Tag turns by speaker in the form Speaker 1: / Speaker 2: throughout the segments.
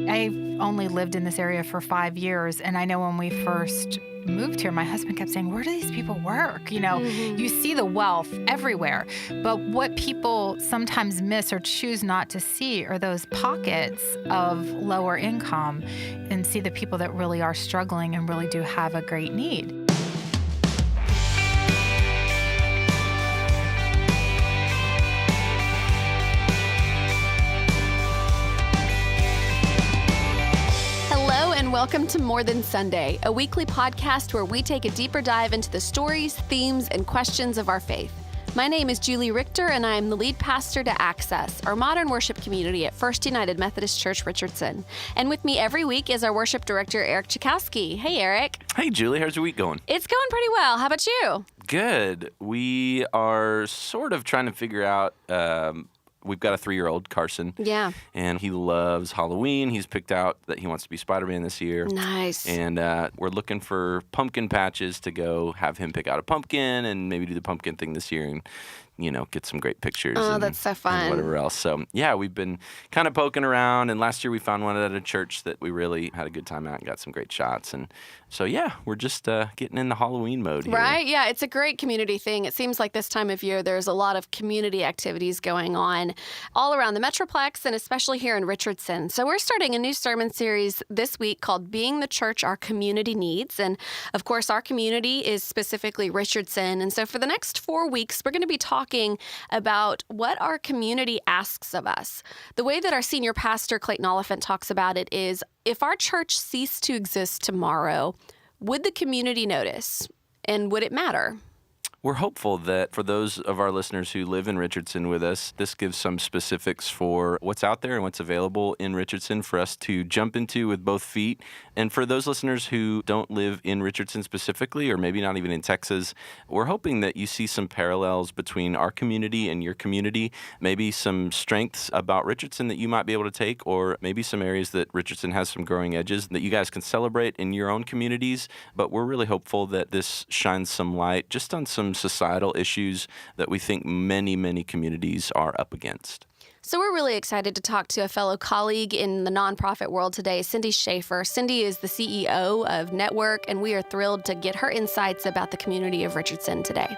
Speaker 1: I've only lived in this area for 5 years, and I know when we first moved here, my husband kept saying, where do these people work? You see the wealth everywhere, but what people sometimes miss or choose not to see are those pockets of lower income and see the people that really are struggling and really do have a great need.
Speaker 2: Welcome to More Than Sunday, a weekly podcast where we take a deeper dive into the stories, themes, and questions of our faith. My name is Julie Richter, and I am the lead pastor to Access, our modern worship community at First United Methodist Church, Richardson. And with me every week is our worship director, Eric Chakowski. Hey, Eric.
Speaker 3: Hey, Julie. How's your week going?
Speaker 2: It's going pretty well. How about you?
Speaker 3: Good. We are sort of trying to figure out... We've got a 3-year-old, Carson.
Speaker 2: Yeah.
Speaker 3: And he loves Halloween. He's picked out that he wants to be Spider-Man this year.
Speaker 2: Nice.
Speaker 3: And we're looking for pumpkin patches to go have him pick out a pumpkin and maybe do the pumpkin thing this year and, get some great pictures.
Speaker 2: That's so fun.
Speaker 3: And whatever else. So, yeah, we've been kind of poking around. And last year we found one at a church that we really had a good time at and got some great shots. And so, yeah, we're just getting in the Halloween mode here.
Speaker 2: Right? Yeah, it's a great community thing. It seems like this time of year there's a lot of community activities going on all around the Metroplex and especially here in Richardson. So we're starting a new sermon series this week called Being the Church Our Community Needs. And, of course, our community is specifically Richardson. And so for the next 4 weeks, we're going to be talking about what our community asks of us. The way that our senior pastor, Clayton Oliphant, talks about it is, if our church ceased to exist tomorrow, would the community notice? And would it matter?
Speaker 3: We're hopeful that for those of our listeners who live in Richardson with us, this gives some specifics for what's out there and what's available in Richardson for us to jump into with both feet. And for those listeners who don't live in Richardson specifically, or maybe not even in Texas, we're hoping that you see some parallels between our community and your community, maybe some strengths about Richardson that you might be able to take, or maybe some areas that Richardson has some growing edges that you guys can celebrate in your own communities. But we're really hopeful that this shines some light just on some societal issues that we think many, many communities are up against.
Speaker 2: So we're really excited to talk to a fellow colleague in the nonprofit world today, Cindy Shafer. Cindy is the CEO of Network, and we are thrilled to get her insights about the community of Richardson today.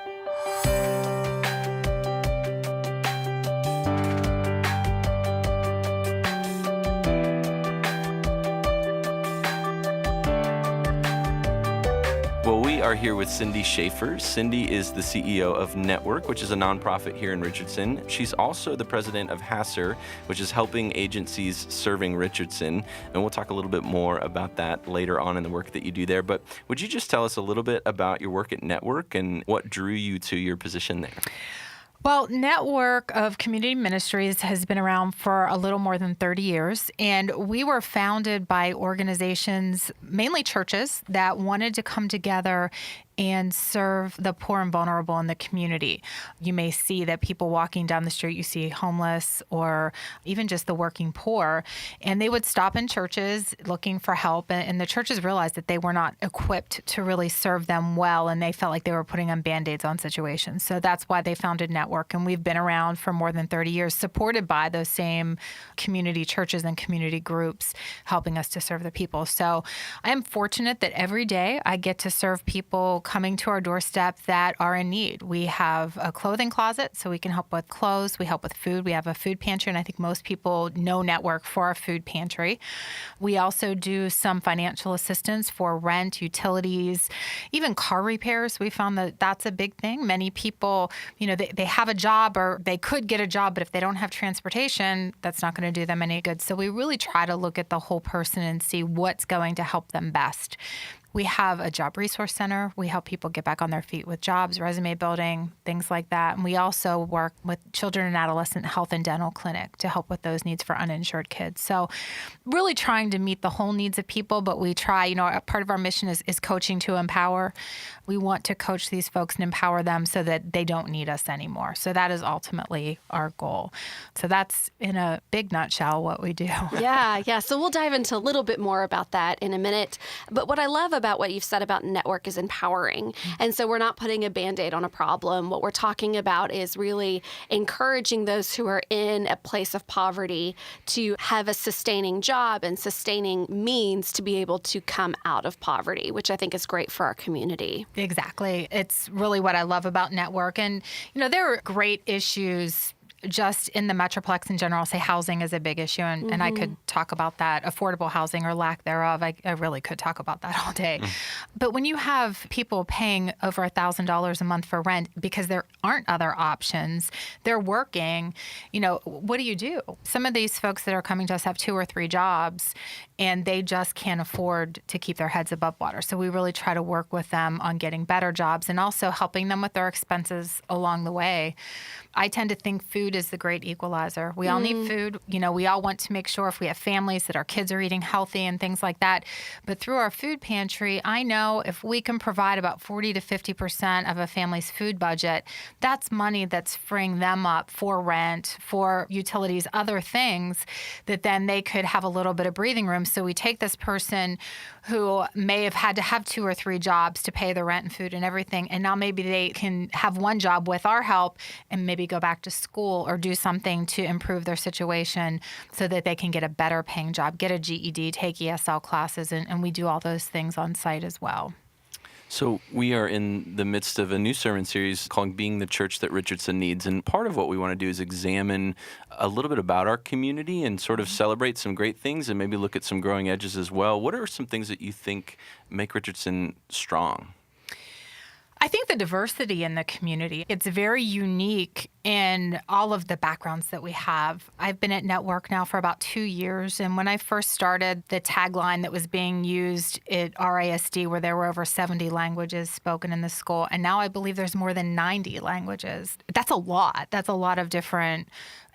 Speaker 3: Well, we are here with Cindy Shafer. Cindy is the CEO of Network, which is a nonprofit here in Richardson. She's also the president of HASSER, which is helping agencies serving Richardson. And we'll talk a little bit more about that later on in the work that you do there. But would you just tell us a little bit about your work at Network and what drew you to your position there?
Speaker 1: Well, Network of Community Ministries has been around for a little more than 30 years, and we were founded by organizations, mainly churches, that wanted to come together and serve the poor and vulnerable in the community. You may see that people walking down the street, you see homeless or even just the working poor, and they would stop in churches looking for help, and the churches realized that they were not equipped to really serve them well, and they felt like they were putting on Band-Aids on situations. So that's why they founded Network, and we've been around for more than 30 years, supported by those same community churches and community groups helping us to serve the people. So I am fortunate that every day I get to serve people coming to our doorstep that are in need. We have a clothing closet, so we can help with clothes. We help with food. We have a food pantry, and I think most people know Network for our food pantry. We also do some financial assistance for rent, utilities, even car repairs. We found that that's a big thing. Many people, they have a job or they could get a job, but if they don't have transportation, that's not going to do them any good. So we really try to look at the whole person and see what's going to help them best. We have a job resource center. We help people get back on their feet with jobs, resume building, things like that. And we also work with children and adolescent health and dental clinic to help with those needs for uninsured kids. So really trying to meet the whole needs of people, but we try, part of our mission is coaching to empower. We want to coach these folks and empower them so that they don't need us anymore. So that is ultimately our goal. So that's in a big nutshell what we do.
Speaker 2: Yeah. So we'll dive into a little bit more about that in a minute. But what I love about what you've said about network is empowering. And so we're not putting a Band-Aid on a problem. What we're talking about is really encouraging those who are in a place of poverty to have a sustaining job and sustaining means to be able to come out of poverty, which I think is great for our community.
Speaker 1: Exactly. It's really what I love about Network. And, there are great issues just in the Metroplex in general. Say housing is a big issue, and I could talk about that, affordable housing or lack thereof. I really could talk about that all day. But when you have people paying over $1,000 a month for rent because there aren't other options, they're working, what do you do? Some of these folks that are coming to us have 2 or 3 jobs, and they just can't afford to keep their heads above water. So we really try to work with them on getting better jobs and also helping them with their expenses along the way. I tend to think food is the great equalizer. We all need food. We all want to make sure if we have families that our kids are eating healthy and things like that. But through our food pantry, I know if we can provide about 40 to 50% of a family's food budget, that's money that's freeing them up for rent, for utilities, other things that then they could have a little bit of breathing room. So we take this person who may have had to have 2 or 3 jobs to pay the rent and food and everything, and now maybe they can have one job with our help and maybe go back to school or do something to improve their situation so that they can get a better paying job, get a GED, take ESL classes, and we do all those things on site as well.
Speaker 3: So we are in the midst of a new sermon series called Being the Church That Richardson Needs. And part of what we want to do is examine a little bit about our community and sort of celebrate some great things and maybe look at some growing edges as well. What are some things that you think make Richardson strong?
Speaker 1: I think the diversity in the community, it's very unique in all of the backgrounds that we have. I've been at Network now for about 2 years, and when I first started, the tagline that was being used at RISD, where there were over 70 languages spoken in the school, and now I believe there's more than 90 languages. That's a lot. That's a lot of different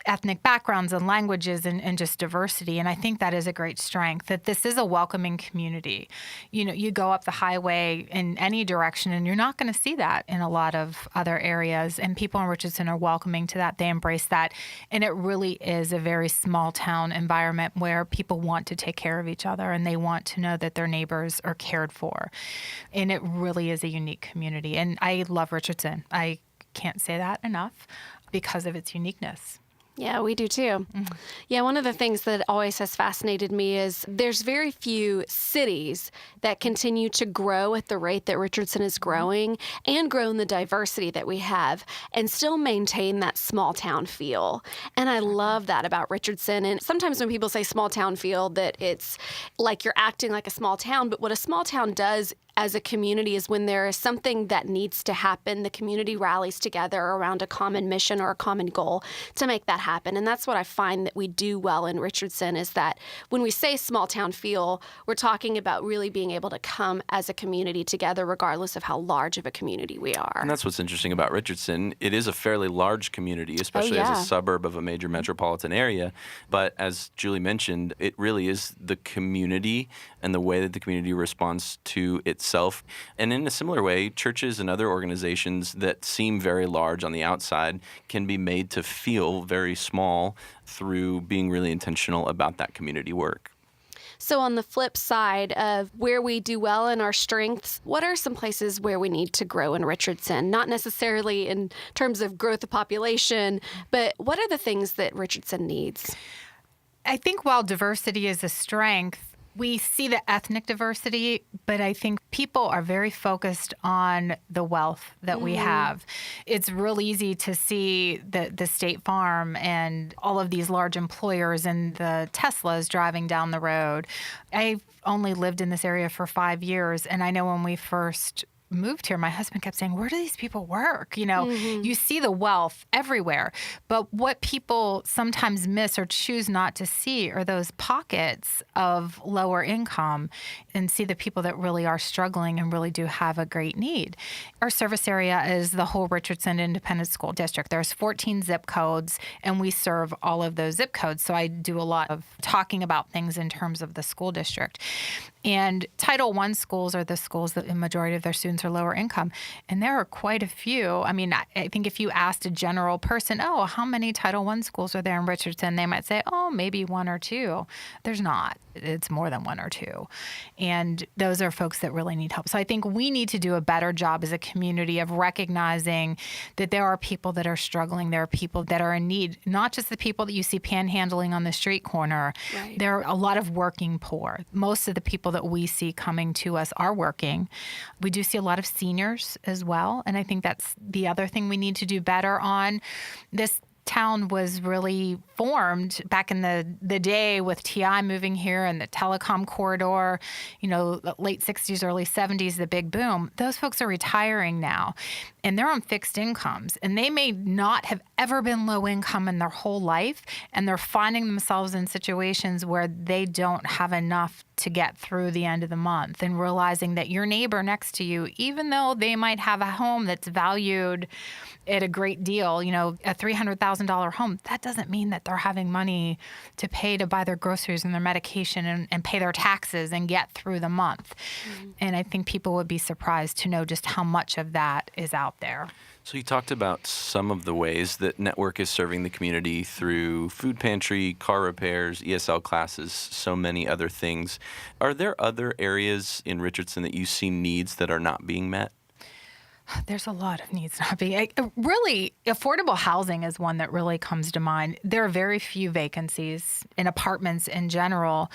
Speaker 1: ethnic backgrounds and languages and just diversity. And I think that is a great strength, that this is a welcoming community. You go up the highway in any direction and you're not going to see that in a lot of other areas. And people in Richardson are welcoming to that. They embrace that. And it really is a very small town environment where people want to take care of each other and they want to know that their neighbors are cared for. And it really is a unique community. And I love Richardson. I can't say that enough because of its uniqueness.
Speaker 2: Yeah, we do too. Yeah, one of the things that always has fascinated me is there's very few cities that continue to grow at the rate that Richardson is growing and grow in the diversity that we have and still maintain that small town feel. And I love that about Richardson. And sometimes when people say small town feel, that it's like you're acting like a small town. But what a small town does as a community is when there is something that needs to happen, the community rallies together around a common mission or a common goal to make that happen. And that's what I find that we do well in Richardson, is that when we say small town feel, we're talking about really being able to come as a community together regardless of how large of a community we are.
Speaker 3: And that's what's interesting about Richardson. It is a fairly large community, especially as a suburb of a major metropolitan area. But as Julie mentioned, it really is the community and the way that the community responds to itself. And in a similar way, churches and other organizations that seem very large on the outside can be made to feel very small through being really intentional about that community work.
Speaker 2: So on the flip side of where we do well in our strengths, what are some places where we need to grow in Richardson? Not necessarily in terms of growth of population, but what are the things that Richardson needs?
Speaker 1: I think while diversity is a strength, we see the ethnic diversity, but I think people are very focused on the wealth that we have. It's real easy to see the State Farm and all of these large employers and the Teslas driving down the road. I've only lived in this area for 5 years, and I know when we first moved here, my husband kept saying, where do these people work? You see the wealth everywhere. But what people sometimes miss or choose not to see are those pockets of lower income and see the people that really are struggling and really do have a great need. Our service area is the whole Richardson Independent School District. There's 14 zip codes, and we serve all of those zip codes. So I do a lot of talking about things in terms of the school district. And Title I schools are the schools that the majority of their students students are lower income. And there are quite a few. I mean, I think if you asked a general person, oh, how many Title I schools are there in Richardson? They might say, oh, maybe one or two. There's not. It's more than one or two. And those are folks that really need help. So I think we need to do a better job as a community of recognizing that there are people that are struggling. There are people that are in need, not just the people that you see panhandling on the street corner.
Speaker 2: Right.
Speaker 1: There are a lot of working poor. Most of the people that we see coming to us are working. We do see a lot of seniors as well. And I think that's the other thing we need to do better on. This town was really formed back in the day with TI moving here and the telecom corridor, late 60s, early 70s, the big boom. Those folks are retiring now, and they're on fixed incomes, and they may not have ever been low income in their whole life, and they're finding themselves in situations where they don't have enough to get through the end of the month, and realizing that your neighbor next to you, even though they might have a home that's valued at a great deal, a $300,000 home, that doesn't mean that they're having money to pay to buy their groceries and their medication and pay their taxes and get through the month. Mm-hmm. And I think people would be surprised to know just how much of that is out there.
Speaker 3: So you talked about some of the ways that Network is serving the community through food pantry, car repairs, ESL classes, so many other things. Are there other areas in Richardson that you see needs that are not being met?
Speaker 1: There's a lot of needs not being. Really, affordable housing is one that really comes to mind. There are very few vacancies in apartments in general.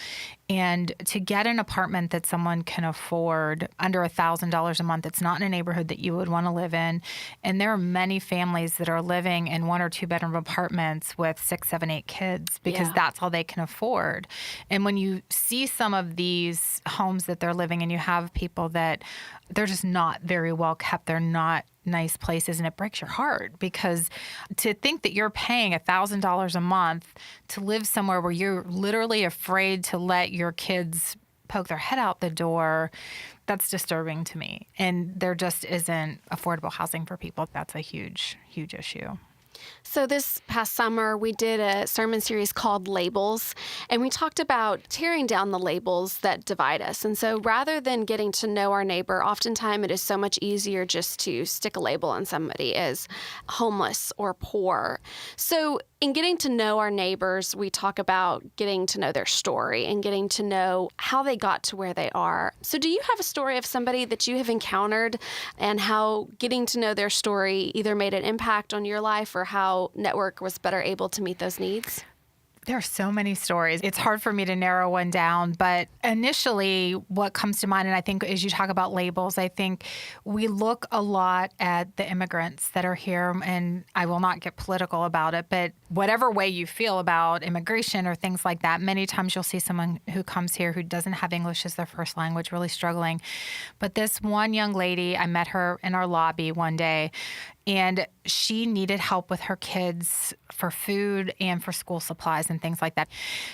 Speaker 1: And to get an apartment that someone can afford under $1,000 a month, it's not in a neighborhood that you would want to live in. And there are many families that are living in 1 or 2 bedroom apartments with 6, 7, 8 kids because that's all they can afford. And when you see some of these homes that they're living in, you have people that they're just not very well kept. They're not nice places, and it breaks your heart because to think that you're paying $1,000 a month to live somewhere where you're literally afraid to let your kids poke their head out the door, that's disturbing to me. And there just isn't affordable housing for people. That's a huge, huge issue.
Speaker 2: So this past summer, we did a sermon series called Labels, and we talked about tearing down the labels that divide us. And so rather than getting to know our neighbor, oftentimes it is so much easier just to stick a label on somebody as homeless or poor. So in getting to know our neighbors, we talk about getting to know their story and getting to know how they got to where they are. So do you have a story of somebody that you have encountered and how getting to know their story either made an impact on your life or how Network was better able to meet those needs?
Speaker 1: There are so many stories. It's hard for me to narrow one down, but initially what comes to mind, and I think as you talk about labels, I think we look a lot at the immigrants that are here, and I will not get political about it, but whatever way you feel about immigration or things like that, many times you'll see someone who comes here who doesn't have English as their first language, really struggling. But this one young lady, I met her in our lobby one day, and she needed help with her kids for food and for school supplies and things like that.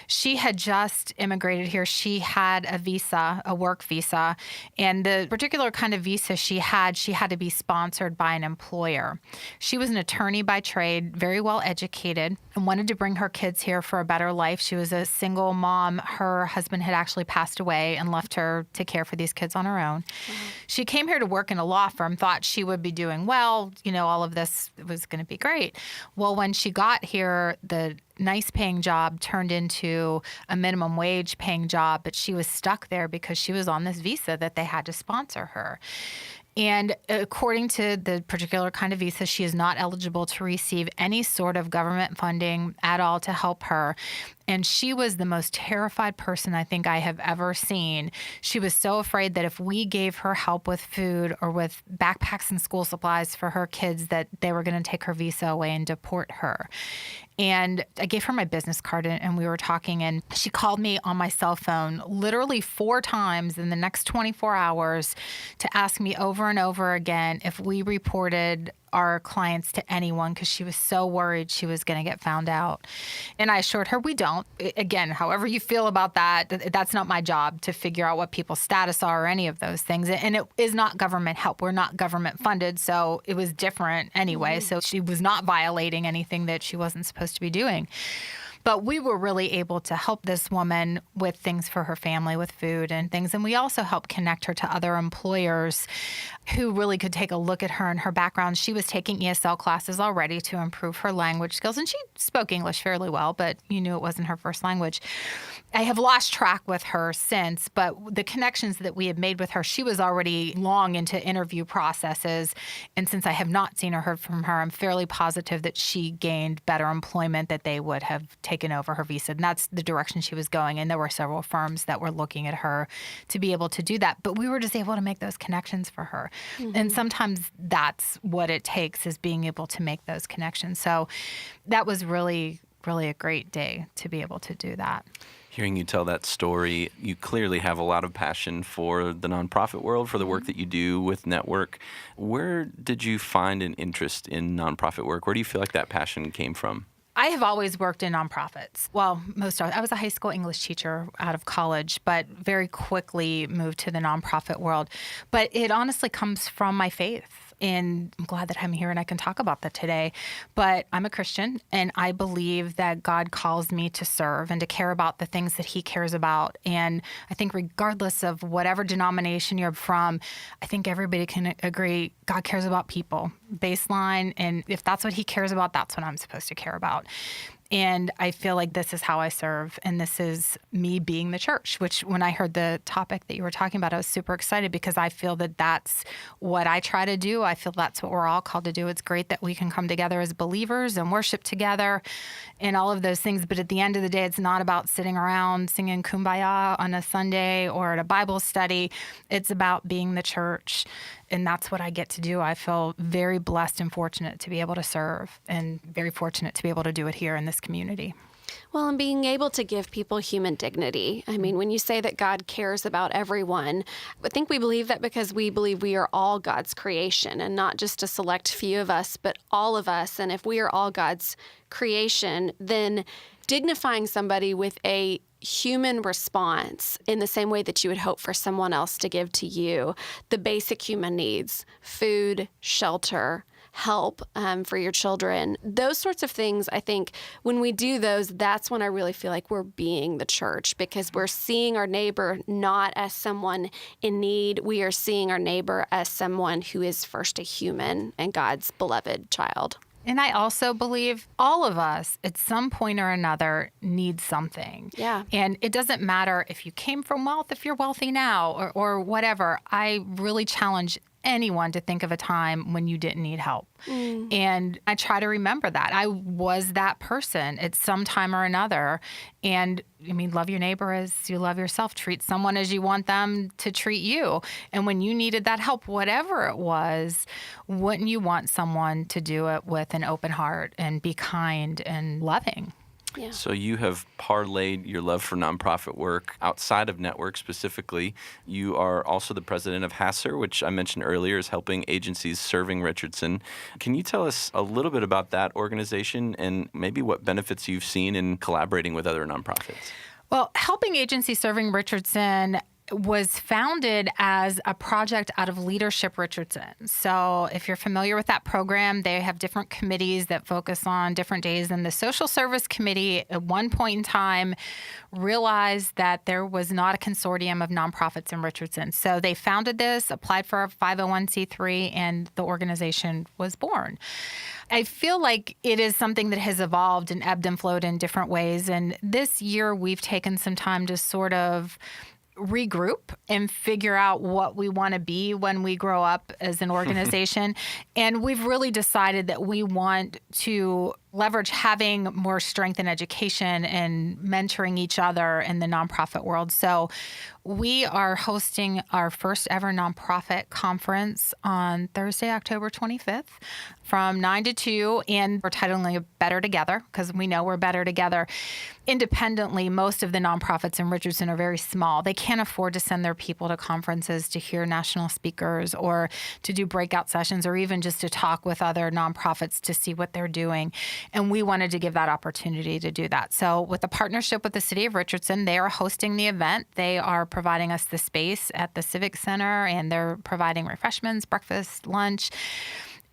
Speaker 1: She had just immigrated here. She had a visa, a work visa, and the particular kind of visa she had to be sponsored by an employer. She was an attorney by trade, very well educated, and wanted to bring her kids here for a better life. She was a single mom. Her husband had actually passed away and left her to care for these kids on her own. Mm-hmm. She came here to work in a law firm, thought she would be doing well, all of this was going to be great. Well, when she got here, the nice paying job turned into a minimum wage paying job, but she was stuck there because she was on this visa that they had to sponsor her. And according to the particular kind of visa, she is not eligible to receive any sort of government funding at all to help her. And she was the most terrified person I think I have ever seen. She was so afraid that if we gave her help with food or with backpacks and school supplies for her kids, that they were going to take her visa away and deport her. And I gave her my business card, and we were talking, and she called me on my cell phone literally 4 times in the next 24 hours to ask me over and over again if we reported our clients to anyone because she was so worried she was going to get found out. And I assured her we don't. Again, however you feel about that, that's not my job to figure out what people's status are or any of those things. And it is not government help. We're not government funded, so it was different anyway. Mm-hmm. So she was not violating anything that she wasn't supposed to be doing. But we were really able to help this woman with things for her family, with food and things. And we also helped connect her to other employers who really could take a look at her and her background. She was taking ESL classes already to improve her language skills, and she spoke English fairly well, but you knew it wasn't her first language. I have lost track with her since, but the connections that we had made with her, she was already long into interview processes. And since I have not seen or heard from her, I'm fairly positive that she gained better employment, that they would have taken over her visa. And that's the direction she was going. And there were several firms that were looking at her to be able to do that. But we were just able to make those connections for her. And sometimes that's what it takes, is being able to make those connections. So that was really a great day to be able to do that.
Speaker 3: Hearing you tell that story, you clearly have a lot of passion for the nonprofit world, for the work that you do with Network. Where did you find an interest in nonprofit work? Where do you feel like that passion came from?
Speaker 1: I have always worked in nonprofits. Well, I was a high school English teacher out of college, but very quickly moved to the nonprofit world. But it honestly comes from my faith. And I'm glad that I'm here and I can talk about that today. But I'm a Christian, and I believe that God calls me to serve and to care about the things that he cares about. And I think regardless of whatever denomination you're from, I think everybody can agree God cares about people, baseline. And if that's what he cares about, that's what I'm supposed to care about. And I feel like this is how I serve, and this is me being the church, which when I heard the topic that you were talking about, I was super excited because I feel that that's what I try to do. I feel that's what we're all called to do. It's great that we can come together as believers and worship together and all of those things. But at the end of the day, it's not about sitting around singing Kumbaya on a Sunday or at a Bible study. It's about being the church. And that's what I get to do. I feel very blessed and fortunate to be able to serve, and very fortunate to be able to do it here in this community.
Speaker 2: Well, and being able to give people human dignity. I mean, when you say that God cares about everyone, I think we believe that because we believe we are all God's creation, and not just a select few of us, but all of us. And if we are all God's creation, then dignifying somebody with a human response in the same way that you would hope for someone else to give to you, the basic human needs, food, shelter, help for your children, those sorts of things. I think when we do those, that's when I really feel like we're being the church, because we're seeing our neighbor not as someone in need. We are seeing our neighbor as someone who is first a human and God's beloved child.
Speaker 1: And I also believe all of us at some point or another need something.
Speaker 2: Yeah.
Speaker 1: And it doesn't matter if you came from wealth, if you're wealthy now, or whatever. I really challenge anyone to think of a time when you didn't need help. And I try to remember that. I was that person at some time or another. And I mean, love your neighbor as you love yourself. Treat someone as you want them to treat you. And when you needed that help, whatever it was, wouldn't you want someone to do it with an open heart and be kind and loving?
Speaker 2: Yeah.
Speaker 3: So you have parlayed your love for nonprofit work outside of Network specifically. You are also the president of HASSER, which I mentioned earlier is helping agencies serving Richardson. Can you tell us a little bit about that organization and maybe what benefits you've seen in collaborating with other nonprofits?
Speaker 1: Well, Helping Agencies Serving Richardson was founded as a project out of Leadership Richardson. So if you're familiar with that program, they have different committees that focus on different days. And the Social Service Committee at one point in time realized that there was not a consortium of nonprofits in Richardson. So they founded this, applied for a 501c3, and the organization was born. I feel like it is something that has evolved and ebbed and flowed in different ways. And this year we've taken some time to sort of regroup and figure out what we want to be when we grow up as an organization. And we've really decided that we want to leverage having more strength in education and mentoring each other in the nonprofit world. So we are hosting our first ever nonprofit conference on Thursday, October 25th from 9 to 2, and we're titling it Better Together because we know we're better together. Independently, most of the nonprofits in Richardson are very small. They can't afford to send their people to conferences to hear national speakers or to do breakout sessions or even just to talk with other nonprofits to see what they're doing. And we wanted to give that opportunity to do that. So with a partnership with the City of Richardson, they are hosting the event. They are providing us the space at the Civic Center, and they're providing refreshments, breakfast, lunch.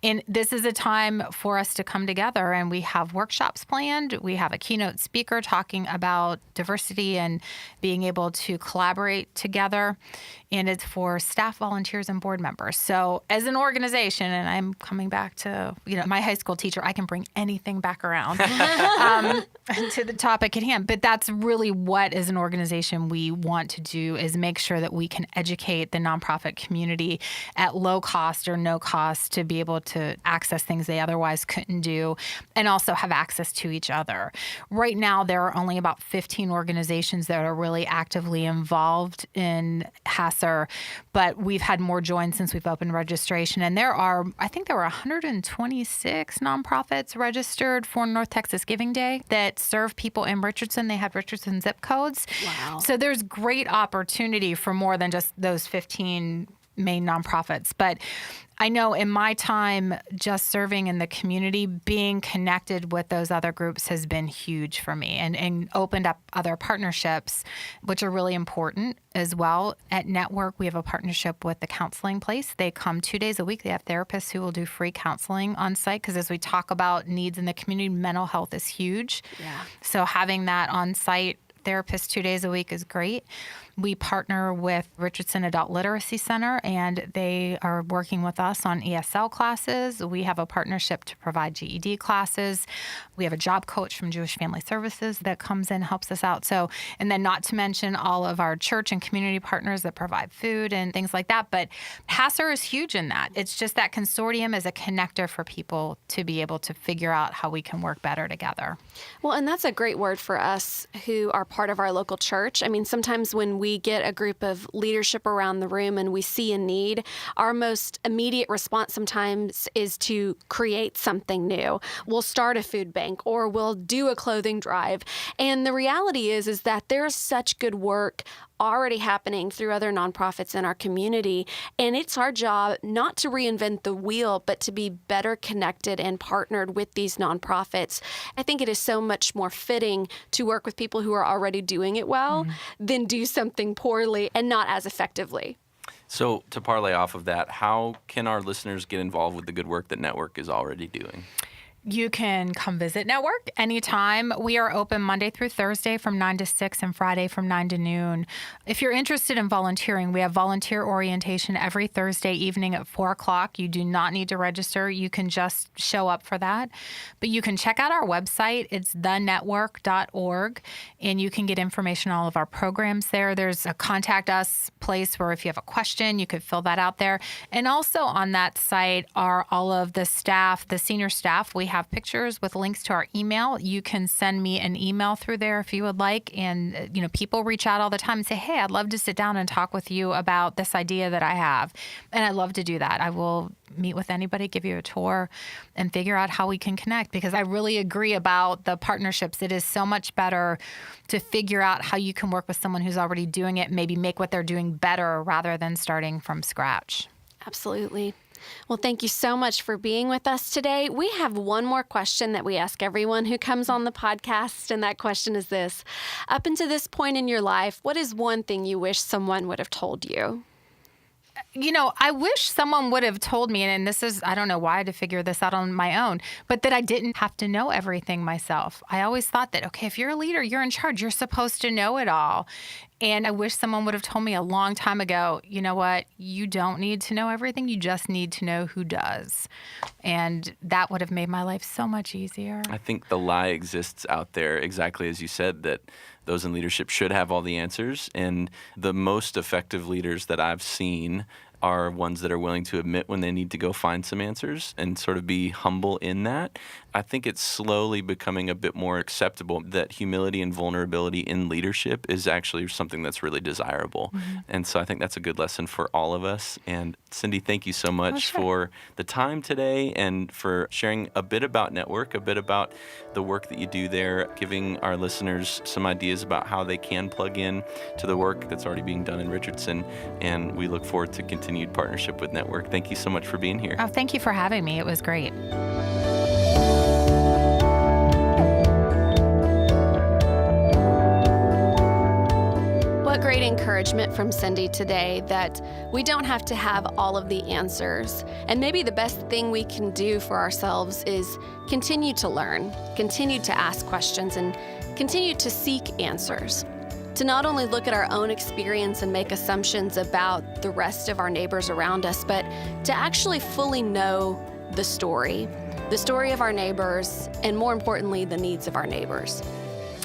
Speaker 1: And this is a time for us to come together, and we have workshops planned. We have a keynote speaker talking about diversity and being able to collaborate together. And it's for staff, volunteers, and board members. So as an organization, and I'm coming back to, my high school teacher, I can bring anything back around to the topic at hand. But that's really what, as an organization, we want to do, is make sure that we can educate the nonprofit community at low cost or no cost to be able to access things they otherwise couldn't do, and also have access to each other. Right now, there are only about 15 organizations that are really actively involved in HASR, but we've had more join since we've opened registration. And I think there were 126 nonprofits registered for North Texas Giving Day that serve people in Richardson. They have Richardson zip codes.
Speaker 2: Wow.
Speaker 1: So there's great opportunity for more than just those 15 main nonprofits. But I know in my time just serving in the community, being connected with those other groups has been huge for me, and opened up other partnerships, which are really important as well. At Network, we have a partnership with the Counseling Place. They come 2 days a week. They have therapists who will do free counseling on site, because as we talk about needs in the community, mental health is huge.
Speaker 2: Yeah.
Speaker 1: So having that on site therapist 2 days a week is great. We partner with Richardson Adult Literacy Center, and they are working with us on ESL classes. We have a partnership to provide GED classes. We have a job coach from Jewish Family Services that comes in, helps us out. So, and then not to mention all of our church and community partners that provide food and things like that. But HASR is huge in that. It's just that consortium is a connector for people to be able to figure out how we can work better together.
Speaker 2: Well, and that's a great word for us who are part of our local church. I mean, sometimes when we get a group of leadership around the room and we see a need, our most immediate response sometimes is to create something new. We'll start a food bank, or we'll do a clothing drive. And the reality is that there's such good work already happening through other nonprofits in our community. And it's our job not to reinvent the wheel, but to be better connected and partnered with these nonprofits. I think it is so much more fitting to work with people who are already doing it well than do something poorly and not as effectively.
Speaker 3: So to parlay off of that, how can our listeners get involved with the good work that Network is already doing?
Speaker 1: You can come visit Network anytime. We are open Monday through Thursday from 9 to 6 and Friday from 9 to noon. If you're interested in volunteering, we have volunteer orientation every Thursday evening at 4 o'clock. You do not need to register. You can just show up for that. But you can check out our website. It's thenetwork.org, and you can get information on all of our programs there. There's a contact us place where if you have a question, you could fill that out there. And also on that site are all of the staff, the senior staff. We have pictures with links to our email. You can send me an email through there if you would like. And, people reach out all the time and say, hey, I'd love to sit down and talk with you about this idea that I have. And I love to do that. I will meet with anybody, give you a tour, and figure out how we can connect, because I really agree about the partnerships. It is so much better to figure out how you can work with someone who's already doing it, maybe make what they're doing better rather than starting from scratch.
Speaker 2: Absolutely. Well, thank you so much for being with us today. We have one more question that we ask everyone who comes on the podcast, and that question is this. Up until this point in your life, what is one thing you wish someone would have told you?
Speaker 1: I wish someone would have told me, and this is, I don't know why I had to figure this out on my own, but that I didn't have to know everything myself. I always thought that, okay, if you're a leader, you're in charge, you're supposed to know it all. And I wish someone would have told me a long time ago, you know what, you don't need to know everything, you just need to know who does. And that would have made my life so much easier.
Speaker 3: I think the lie exists out there, exactly as you said, that those in leadership should have all the answers. And the most effective leaders that I've seen are ones that are willing to admit when they need to go find some answers and sort of be humble in that. I think it's slowly becoming a bit more acceptable that humility and vulnerability in leadership is actually something that's really desirable. Mm-hmm. And so I think that's a good lesson for all of us. And Cindy, thank you so much for the time today and for sharing a bit about Network, a bit about the work that you do there, giving our listeners some ideas about how they can plug in to the work that's already being done in Richardson. And we look forward to continued partnership with Network. Thank you so much for being here.
Speaker 1: Oh, thank you for having me. It was great.
Speaker 2: What great encouragement from Cindy today that we don't have to have all of the answers. And maybe the best thing we can do for ourselves is continue to learn, continue to ask questions, and continue to seek answers. To not only look at our own experience and make assumptions about the rest of our neighbors around us, but to actually fully know the story of our neighbors, and more importantly, the needs of our neighbors.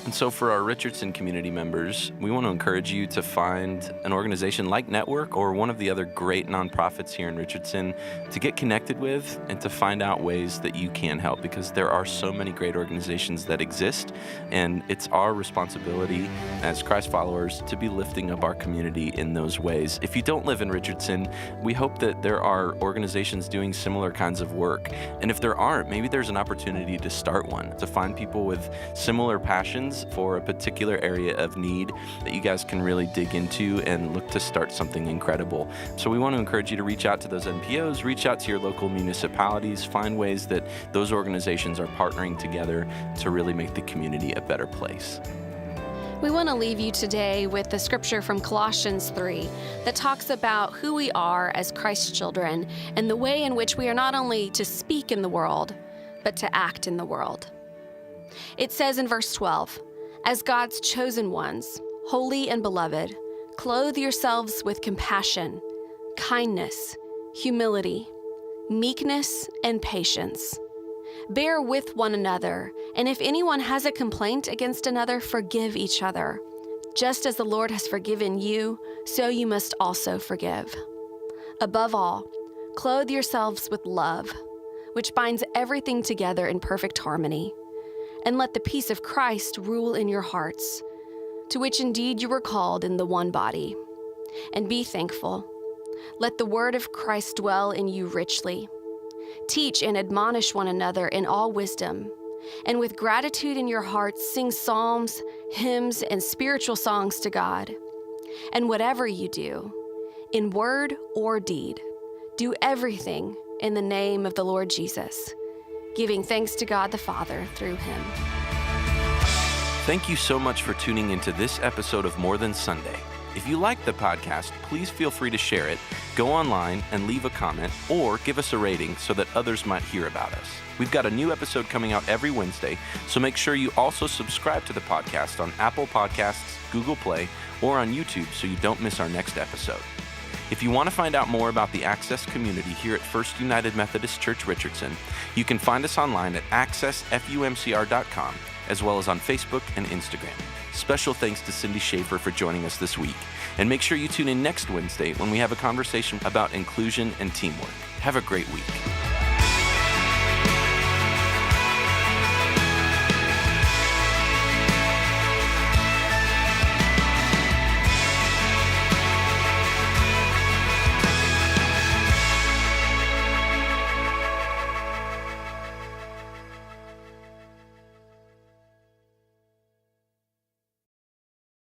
Speaker 3: And so for our Richardson community members, we want to encourage you to find an organization like Network or one of the other great nonprofits here in Richardson to get connected with and to find out ways that you can help, because there are so many great organizations that exist, and it's our responsibility as Christ followers to be lifting up our community in those ways. If you don't live in Richardson, we hope that there are organizations doing similar kinds of work. And if there aren't, maybe there's an opportunity to start one, to find people with similar passions for a particular area of need that you guys can really dig into and look to start something incredible. So we want to encourage you to reach out to those NPOs, reach out to your local municipalities, find ways that those organizations are partnering together to really make the community a better place.
Speaker 2: We want to leave you today with the scripture from Colossians 3 that talks about who we are as Christ's children and the way in which we are not only to speak in the world, but to act in the world. It says in verse 12, "As God's chosen ones, holy and beloved, clothe yourselves with compassion, kindness, humility, meekness, and patience. Bear with one another, and if anyone has a complaint against another, forgive each other. Just as the Lord has forgiven you, so you must also forgive. Above all, clothe yourselves with love, which binds everything together in perfect harmony. And let the peace of Christ rule in your hearts, to which indeed you were called in the one body. And be thankful. Let the word of Christ dwell in you richly. Teach and admonish one another in all wisdom, and with gratitude in your hearts sing psalms, hymns, and spiritual songs to God. And whatever you do, in word or deed, do everything in the name of the Lord Jesus, giving thanks to God the Father through him."
Speaker 3: Thank you so much for tuning into this episode of More Than Sunday. If you like the podcast, please feel free to share it, go online and leave a comment, or give us a rating so that others might hear about us. We've got a new episode coming out every Wednesday, so make sure you also subscribe to the podcast on Apple Podcasts, Google Play, or on YouTube so you don't miss our next episode. If you want to find out more about the Access community here at First United Methodist Church Richardson, you can find us online at accessfumcr.com, as well as on Facebook and Instagram. Special thanks to Cindy Shafer for joining us this week. And make sure you tune in next Wednesday when we have a conversation about inclusion and teamwork. Have a great week.